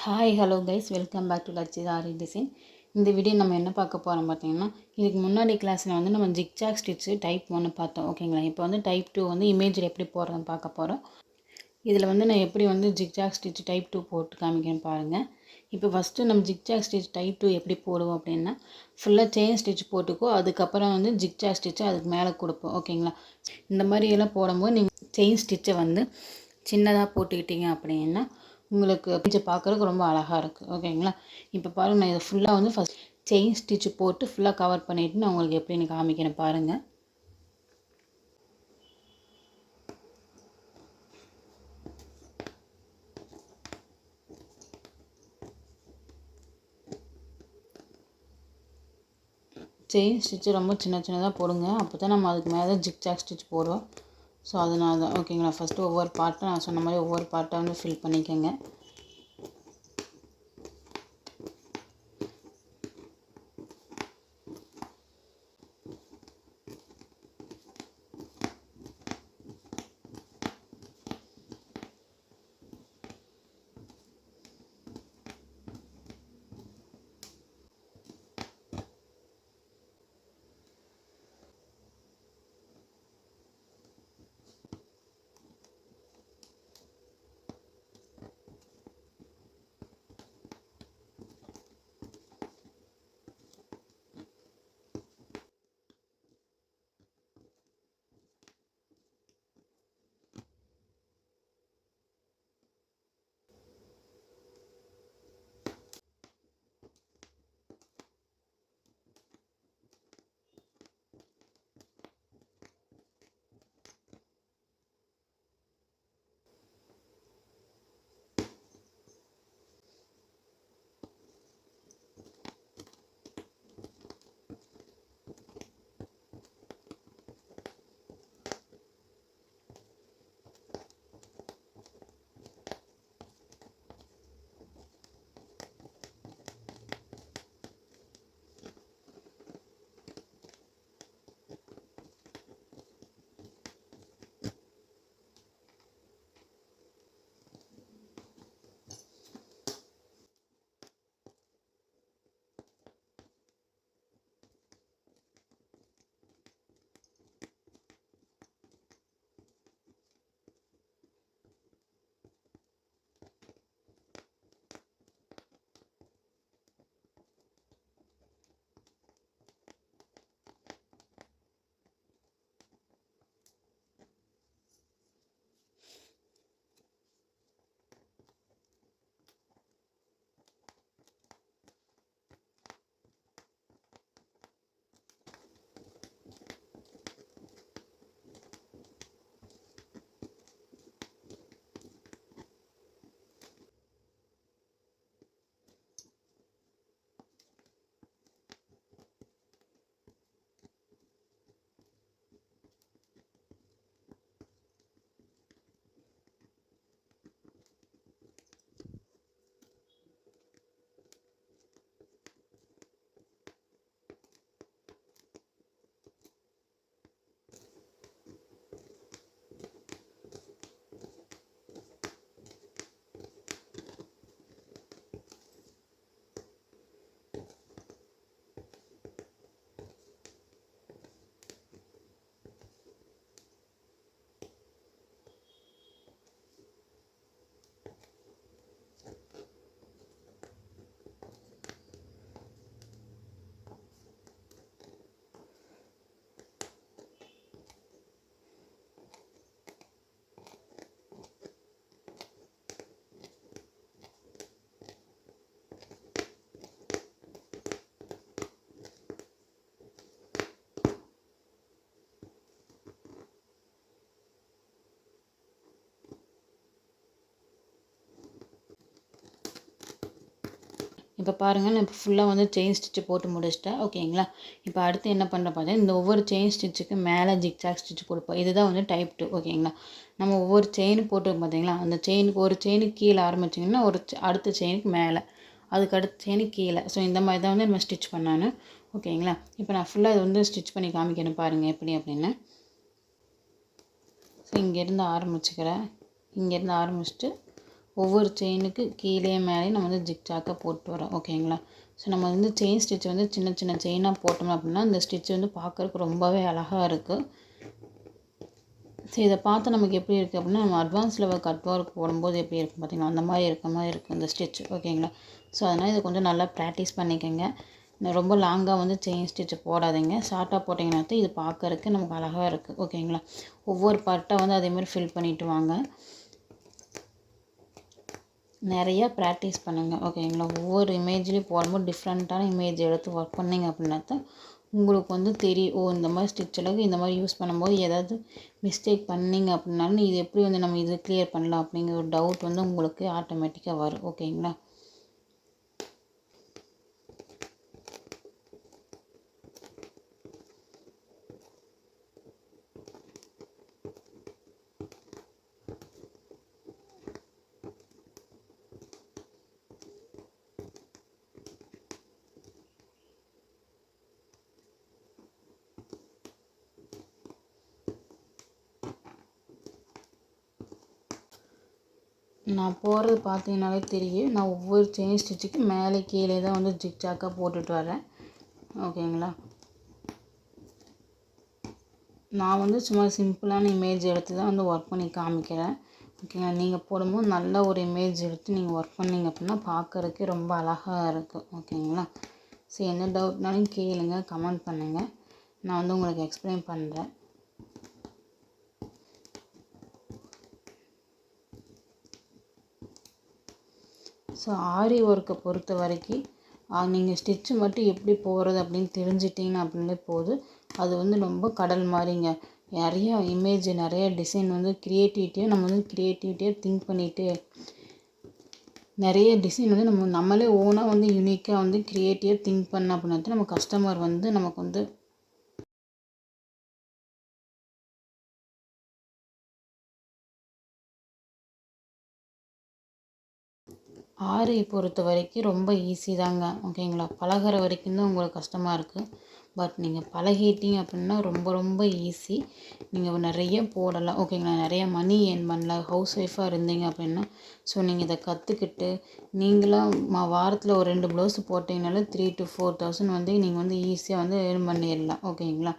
Hi hello guys, welcome back to Lakshita Aari design. இந்த video நம்ம என்ன பார்க்க போகிறோம் பார்த்தீங்கன்னா, இதுக்கு முன்னாடி கிளாஸில் வந்து நம்ம ஜிக்ஜாக் ஸ்டிச்சு டைப் 1 பார்த்தோம். ஓகேங்களா? இப்போ வந்து டைப் 2 வந்து இமேஜில் எப்படி போடுறதுன்னு பார்க்க போகிறோம். இதில் வந்து நான் எப்படி வந்து ஜிக்ஜாக் ஸ்டிச் டைப் 2 போட்டு காமிக்கிறேன்னு பாருங்கள். இப்போ ஃபஸ்ட்டு நம்ம ஜிக்ஜாக் ஸ்டிச் டைப் 2 எப்படி போடுவோம் அப்படின்னா, ஃபுல்லாக செயின் ஸ்டிச் போட்டுக்கோ, அதுக்கப்புறம் வந்து ஜிக்ஜாக் ஸ்டிச்சு அதுக்கு மேலே கொடுப்போம். ஓகேங்களா? இந்த மாதிரியெல்லாம் போடும்போது நீங்கள் செயின் ஸ்டிச்சை வந்து சின்னதாக போட்டுக்கிட்டீங்க அப்படின்னா உங்களுக்கு கொஞ்சம் பார்க்குறதுக்கு ரொம்ப அழகாக இருக்குது. ஓகேங்களா? இப்போ பாருங்கள், நான் இதை ஃபுல்லாக வந்து ஃபஸ்ட் செயின் ஸ்டிச்சு போட்டு ஃபுல்லாக கவர் பண்ணிவிட்டு நான் உங்களுக்கு எப்படின்னு காமிக்கிறேன் பாருங்கள். செயின் ஸ்டிச்சு ரொம்ப சின்னதாக போடுங்க, அப்போ தான் நம்ம அதுக்கு மேலே ஜிக்ஜாக் ஸ்டிச் போடுறோம். ஸோ அதனால தான். ஓகேங்களா? ஃபஸ்ட்டு ஒவ்வொரு பார்ட்டும் நான் சொன்ன மாதிரி ஒவ்வொரு பார்ட்டாக வந்து ஃபில் பண்ணிக்கோங்க. இப்போ பாருங்கள், நான் இப்போ ஃபுல்லாக வந்து செயின் ஸ்டிச்சு போட்டு முடிச்சிட்டேன். ஓகேங்களா? இப்போ அடுத்து என்ன பண்ணுறேன் பார்த்தீங்கன்னா, இந்த ஒவ்வொரு செயின் ஸ்டிச்சுக்கு மேலே ஜிக்ஜாக் ஸ்டிச் கொடுப்போம். இதுதான் வந்து டைப் 2. ஓகேங்களா? நம்ம ஒவ்வொரு செயின் போட்டு பார்த்தீங்களா, அந்த செயினுக்கு ஒரு செயினுக்கு கீழே ஆரம்பிச்சிங்கன்னா அடுத்த செயினுக்கு மேலே, அதுக்கு அடுத்த செயினுக்கு கீழே. ஸோ இந்த மாதிரி தான் வந்து நம்ம ஸ்டிச் பண்ணணும். ஓகேங்களா? இப்போ நான் ஃபுல்லாக இது வந்து ஸ்டிச் பண்ணி காமிக்கணும் பாருங்கள் எப்படி அப்படின்னு. ஸோ இங்கேருந்து ஆரம்பிச்சுக்கிறேன். இங்கேருந்து ஆரம்பிச்சுட்டு ஒவ்வொரு செயினுக்கு கீழே மேலே நம்ம வந்து ஜிக்ஜாக்காக போட்டு வரோம். ஓகேங்களா? ஸோ நம்ம வந்து செயின் ஸ்டிச் வந்து சின்ன சின்ன செயினாக போட்டோம் அப்படின்னா இந்த ஸ்டிச் வந்து பார்க்குறதுக்கு ரொம்பவே அழகாக இருக்குது. ஸோ இதை பார்த்து நமக்கு எப்படி இருக்குது அப்படின்னா நம்ம அட்வான்ஸ் லெவல் கட் ஒர்க் போடும்போது எப்படி இருக்கும் பார்த்திங்களா, அந்த மாதிரி இருக்க மாதிரி இருக்குது இந்த ஸ்டிச். ஓகேங்களா? ஸோ அதனால் இதை கொஞ்சம் நல்லா ப்ராக்டிஸ் பண்ணிக்கோங்க. ரொம்ப லாங்காக வந்து செயின் ஸ்டிச் போடாதீங்க. ஷார்ட்டாக போட்டிங்கன்னா இது பார்க்குறதுக்கு நமக்கு அழகாக இருக்குது. ஓகேங்களா? ஒவ்வொரு பார்ட்டாக வந்து அதேமாதிரி ஃபில் பண்ணிவிட்டு வாங்க. நிறையா ப்ராக்டிஸ் பண்ணுங்கள். ஓகேங்களா? ஒவ்வொரு இமேஜ்லேயும் போடும்போது டிஃப்ரெண்ட்டான இமேஜ் எடுத்து ஒர்க் பண்ணிங்க அப்படின்னா தான் உங்களுக்கு வந்து தெரியும், இந்த மாதிரி ஸ்டிச் அளவுக்கு இந்த மாதிரி யூஸ் பண்ணும்போது ஏதாவது மிஸ்டேக் பண்ணிங்க அப்படின்னாலும் இது எப்படி வந்து நம்ம இது கிளியர் பண்ணலாம் அப்படிங்கிற ஒரு டவுட் வந்து உங்களுக்கு ஆட்டோமேட்டிக்காக வரும். ஓகேங்களா? நான் போடுறது பார்த்தீங்கன்னாலே தெரியும். நான் ஒவ்வொரு செயின் ஸ்டிச்சுக்கு மேலே கீழே தான் வந்து ஜிக்ஜாக்காக போட்டுட்டு வரேன். ஓகேங்களா? நான் வந்து சும்மா சிம்பிளான இமேஜ் எடுத்து தான் வந்து ஒர்க் பண்ணி காமிக்கிறேன். ஓகேங்களா? நீங்கள் போடும்போது நல்ல ஒரு இமேஜ் எடுத்து நீங்கள் ஒர்க் பண்ணிங்க அப்படின்னா பார்க்குறதுக்கு ரொம்ப அழகாக இருக்கும். ஓகேங்களா? ஸோ என்ன டவுட்னாலும் கேளுங்க, கமெண்ட் பண்ணுங்கள். நான் வந்து உங்களுக்கு எக்ஸ்பிளைன் பண்ணுறேன். ஸோ ஆரி ஒர்க்கை பொறுத்த வரைக்கும் நீங்கள் ஸ்டிச்சு மட்டும் எப்படி போடுறது அப்படின்னு தெரிஞ்சிட்டிங்கன்னா அப்படின்னே போதும். அது வந்து ரொம்ப கடல் மாதிரிங்க. நிறையா இமேஜ், நிறைய டிசைன் வந்து க்ரியேட்டிவிட்டியாக நம்ம வந்து க்ரியேட்டிவிட்டியாக திங்க் பண்ணிவிட்டு நிறைய டிசைன் வந்து நம்மளே ஓனாக வந்து யூனிக்காக வந்து க்ரியேட்டிவாக திங்க் பண்ண அப்படின்னா நம்ம கஸ்டமர் வந்து நமக்கு வந்து ஆரி பொறுத்த வரைக்கும் ரொம்ப ஈஸி தாங்க. ஓகேங்களா? பழகிற வரைக்கும் தான் உங்களுக்கு கஷ்டமாக இருக்குது. பட் நீங்கள் பழகிட்டீங்க அப்படின்னா ரொம்ப ரொம்ப ஈஸி. நீங்கள் நிறைய போடலாம். ஓகேங்களா? நிறைய மணி ஏர்ன் பண்ணலாம். ஹவுஸ் ஒய்ஃபாக இருந்தீங்க அப்படின்னா ஸோ நீங்கள் இதை கற்றுக்கிட்டு நீங்களாம் வாரத்தில் ஒரு 2 ப்ளவுஸ் போட்டிங்கனாலே 3,000 to 4,000 வந்து நீங்கள் வந்து ஈஸியாக வந்து ஏர்ன் பண்ணிடலாம். ஓகேங்களா?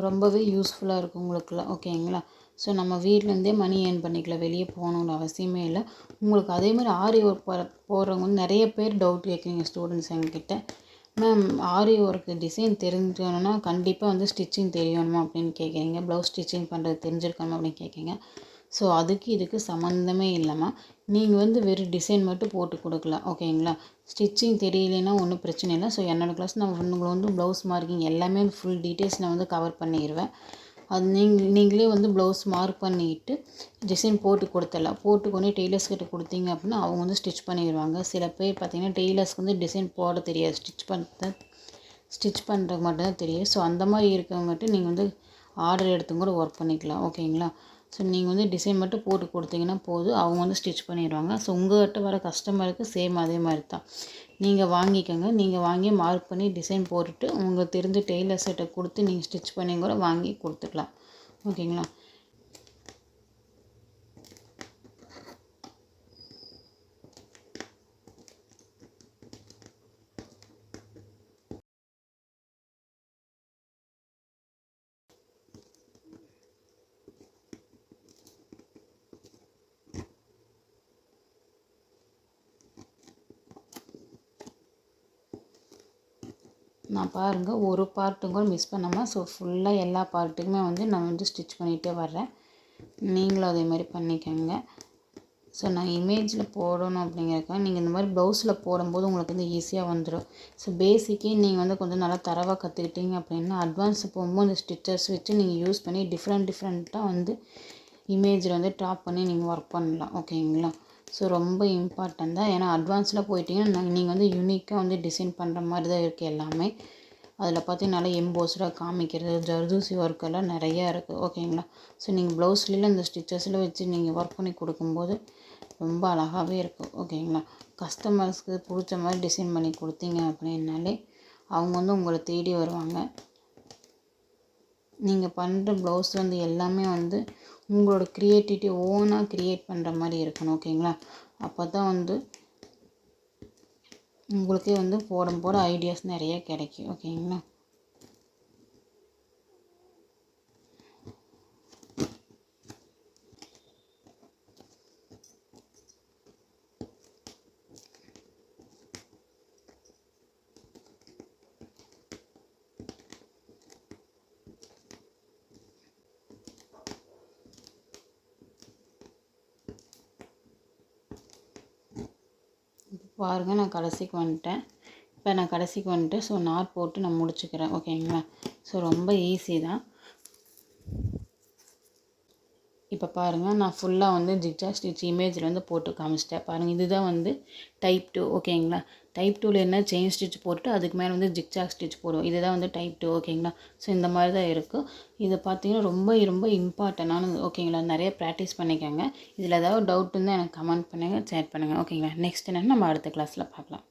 ரொம்பவே யூஸ்ஃபுல்லாக இருக்கும் உங்களுக்குலாம். ஓகேங்களா? ஸோ நம்ம வீட்டிலேருந்தே மணி ஏர்ன் பண்ணிக்கலாம். வெளியே போகணுங்கிற அவசியமே இல்லை. உங்களுக்கு அதேமாதிரி ஆரி ஒர்க் போடுறவங்க வந்து நிறைய பேர் டவுட் கேட்குறீங்க ஸ்டூடெண்ட்ஸ் எங்ககிட்ட. மேம் ஆரி ஒர்க்கு டிசைன் தெரிஞ்சணுன்னா கண்டிப்பாக வந்து ஸ்டிச்சிங் தெரியணுமா அப்படின்னு கேட்குறீங்க. ப்ளவுஸ் ஸ்டிச்சிங் பண்ணுறது தெரிஞ்சிருக்கணுமா அப்படின்னு கேட்குறீங்க. ஸோ அதுக்கு இதுக்கு சம்மந்தமே இல்லாமல் நீங்கள் வந்து வெறும் டிசைன் மட்டும் போட்டு கொடுக்கலாம். ஓகேங்களா? ஸ்டிச்சிங் தெரியலைன்னா ஒன்றும் பிரச்சனை இல்லை. ஸோ என்னோடய கிளாஸ் நான் உங்களை வந்து ப்ளவுஸ் மார்க்கிங் எல்லாமே ஃபுல் டீட்டெயில்ஸ் நான் வந்து கவர் பண்ணிடுவேன். அது நீங்களே வந்து ப்ளவுஸ் மார்க் பண்ணிவிட்டு டிசைன் போட்டு கொடுத்துடலாம். போட்டு கொண்டு டெய்லர்ஸ் கிட்ட கொடுத்தீங்க அப்படின்னா அவங்க வந்து ஸ்டிச் பண்ணிடுவாங்க. சில பேர் பார்த்திங்கன்னா டெய்லர்ஸ்க்கு வந்து டிசைன் போட தெரியாது, ஸ்டிச் பண்ணுறதுக்கு மட்டும்தான் தெரியும். ஸோ அந்த மாதிரி இருக்கவங்ககிட்ட நீங்கள் வந்து ஆர்டர் எடுத்து கூட ஒர்க் பண்ணிக்கலாம். ஓகேங்களா? ஸோ நீங்கள் வந்து டிசைன் மட்டும் போட்டு கொடுத்தீங்கன்னா போதும், அவங்க வந்து ஸ்டிச் பண்ணிடுவாங்க. ஸோ உங்கள்கிட்ட வர கஸ்டமருக்கு சேம் அதே மாதிரி தான். நீங்கள் வாங்கிக்கோங்க. நீங்கள் வாங்கி மார்க் பண்ணி டிசைன் போட்டுட்டு உங்களுக்கு தெரிஞ்ச டெய்லர்ஸ்கிட்ட கொடுத்து நீங்கள் ஸ்டிச் பண்ணி கூட வாங்கி கொடுத்துக்கலாம். ஓகேங்களா? நான் பாருங்கள் ஒரு பார்ட்டும் கூட மிஸ் பண்ணாமல் ஸோ ஃபுல்லாக எல்லா பார்ட்டுக்குமே வந்து நான் வந்து ஸ்டிச் பண்ணிகிட்டே வர்றேன். நீங்களும் அதே மாதிரி பண்ணிக்கோங்க. ஸோ நான் இமேஜில் போடணும் அப்படிங்கிறக்காக நீங்கள் இந்த மாதிரி ப்ளவுஸில் போடும்போது உங்களுக்கு வந்து ஈஸியாக வந்துடும். ஸோ பேசிக்கே நீங்கள் வந்து கொஞ்சம் நல்லா தரவாக கற்றுக்கிட்டீங்க அப்படின்னா அட்வான்ஸ் போகும்போது இந்த ஸ்டிச்சர்ஸ் வச்சு நீங்கள் யூஸ் பண்ணி டிஃப்ரெண்ட்டாக வந்து இமேஜில் வந்து டாப் பண்ணி நீங்கள் ஒர்க் பண்ணலாம். ஓகேங்களா? ஸோ ரொம்ப இம்பார்ட்டன்ட் தான். ஏன்னா அட்வான்ஸில் போயிட்டீங்கன்னா நீங்கள் வந்து யூனிக்காக வந்து டிசைன் பண்ணுற மாதிரி தான் இருக்குது எல்லாமே. அதில் பார்த்தீங்கன்னா எம்போஸ்டாக காமிக்கிறது, ஜர்தூசி ஒர்க்கெல்லாம் நிறையா இருக்குது. ஓகேங்களா? ஸோ நீங்கள் ப்ளவுஸ்லேயும் இந்த ஸ்டிச்சஸில் வச்சு நீங்கள் ஒர்க் பண்ணி கொடுக்கும்போது ரொம்ப அழகாகவே இருக்கும். ஓகேங்களா? கஸ்டமர்ஸ்க்கு பிடிச்ச மாதிரி டிசைன் பண்ணி கொடுத்தீங்க அப்படின்னாலே அவங்க வந்து உங்களை தேடி வருவாங்க. நீங்கள் பண்ணுற ப்ளவுஸ் வந்து எல்லாமே வந்து உங்களோட க்ரியேட்டிவிட்டி ஓனாக க்ரியேட் பண்ணுற மாதிரி இருக்கணும். ஓகேங்களா? அப்போ தான் வந்து உங்களுக்கே வந்து போட ஐடியாஸ் நிறைய கிடைக்கும். ஓகேங்களா? பாருங்கள், நான் கடைசிக்கு வந்துட்டேன். ஸோ நாட் போட்டு நான் முடிச்சுக்கிறேன். ஓகேங்களா? ஸோ ரொம்ப ஈஸி தான். இப்போ பாருங்கள், நான் ஃபுல்லாக வந்து ஜிக்ஜாக் ஸ்டிச் இமேஜில் வந்து போட்டு காமிச்சிட்டேன். பாருங்கள், இதுதான் வந்து டைப் 2. ஓகேங்களா? டைப் 2ல் என்ன செயின் ஸ்டிச் போட்டு அதுக்கு மேலே வந்து ஜிக்ஜாக் ஸ்டிச் போடுவோம். இதுதான் வந்து டைப் 2. ஓகேங்களா? ஸோ இந்த மாதிரி தான் இருக்கும். இது பார்த்தீங்கன்னா ரொம்ப ரொம்ப இம்பார்ட்டண்டானது. ஓகேங்களா? நிறைய ப்ராக்டிஸ் பண்ணிக்கோங்க. இதில் ஏதாவது டவுட் இருந்தால் எனக்கு கமெண்ட் பண்ணுங்கள், ஷேர் பண்ணுங்கள். ஓகேங்களா? நெக்ஸ்ட் என்னென்னு நம்ம அடுத்த கிளாஸில் பார்க்கலாம்.